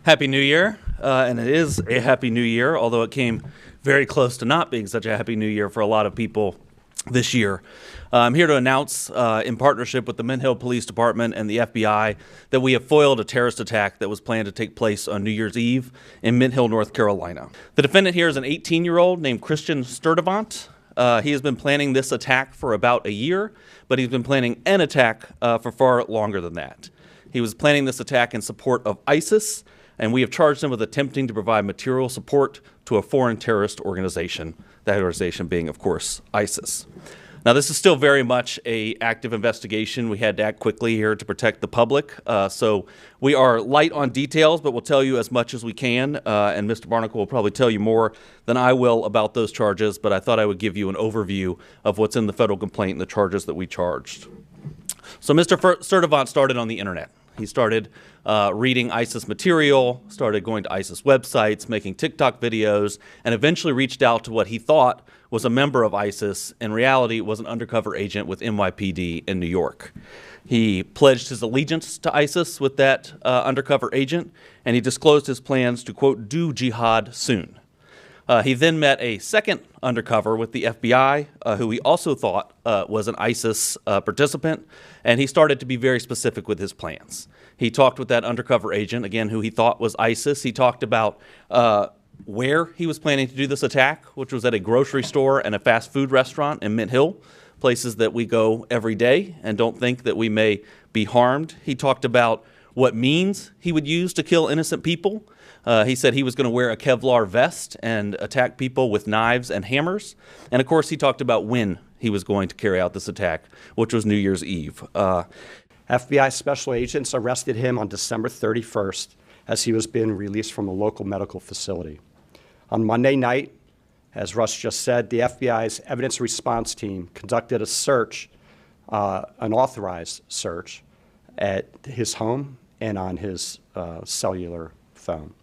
Happy New Year, and it is a Happy New Year, although it came very close to not being such a Happy New Year for a lot of people this year. I'm here to announce, in partnership with the Mint Hill Police Department and the FBI, that we have foiled a terrorist attack that was planned to take place on New Year's Eve in Mint Hill, North Carolina. The defendant here is an 18-year-old named Christian Sturdivant. He has been planning this attack for about a year, but he's been planning an attack for far longer than that. He was planning this attack in support of ISIS, and we have charged him with attempting to provide material support to a foreign terrorist organization, that organization being, of course, ISIS. Now, this is still very much an active investigation. We had to act quickly here to protect the public. So we are light on details, but we'll tell you as much as we can. And Mr. Barnacle will probably tell you more than I will about those charges, but I thought I would give you an overview of what's in the federal complaint and the charges that we charged. So Mr. Sturdivant started on the internet. He started reading ISIS material, started going to ISIS websites, making TikTok videos, and eventually reached out to what he thought was a member of ISIS. In reality, was an undercover agent with NYPD in New York. He pledged his allegiance to ISIS with that undercover agent, and he disclosed his plans to, quote, do jihad soon. He then met a second undercover with the FBI, who he also thought was an ISIS participant, and he started to be very specific with his plans. He talked with that undercover agent, again, who he thought was ISIS. He talked about where he was planning to do this attack, which was at a grocery store and a fast food restaurant in Mint Hill, places that we go every day and don't think that we may be harmed. He talked about what means he would use to kill innocent people. He said he was going to wear a Kevlar vest and attack people with knives and hammers. And of course, he talked about when he was going to carry out this attack, which was New Year's Eve. FBI special agents arrested him on December 31st as he was being released from a local medical facility. On Monday night, as Russ just said, the FBI's evidence response team conducted a search, an authorized search, at his home and on his cellular phone.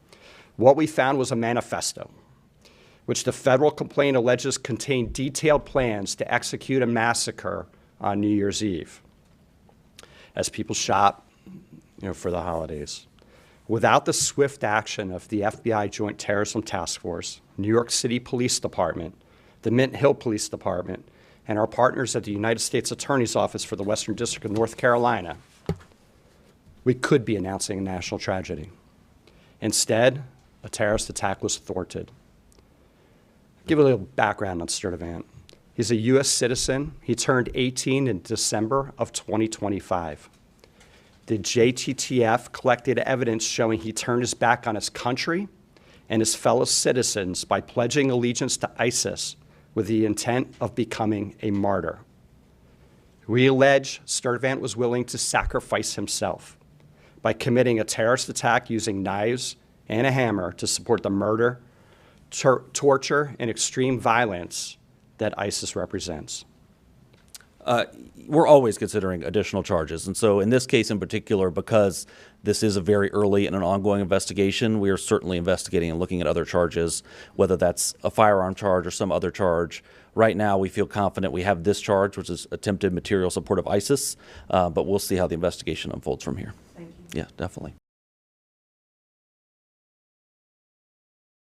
What we found was a manifesto, which the federal complaint alleges contained detailed plans to execute a massacre on New Year's Eve as people shop, for the holidays. Without the swift action of the FBI Joint Terrorism Task Force, New York City Police Department, the Mint Hill Police Department, and our partners at the United States Attorney's Office for the Western District of North Carolina, we could be announcing a national tragedy. Instead, a terrorist attack was thwarted. Give a little background on Sturdivant. He's a U.S. citizen. He turned 18 in December of 2025. The JTTF collected evidence showing he turned his back on his country and his fellow citizens by pledging allegiance to ISIS with the intent of becoming a martyr. We allege Sturdivant was willing to sacrifice himself by committing a terrorist attack using knives and a hammer to support the murder, torture, and extreme violence that ISIS represents. We're always considering additional charges. And so in this case in particular, because this is a very early and an ongoing investigation, we are certainly investigating and looking at other charges, whether that's a firearm charge or some other charge. Right now, we feel confident we have this charge, which is attempted material support of ISIS, but we'll see how the investigation unfolds from here. Thank you. Yeah, definitely.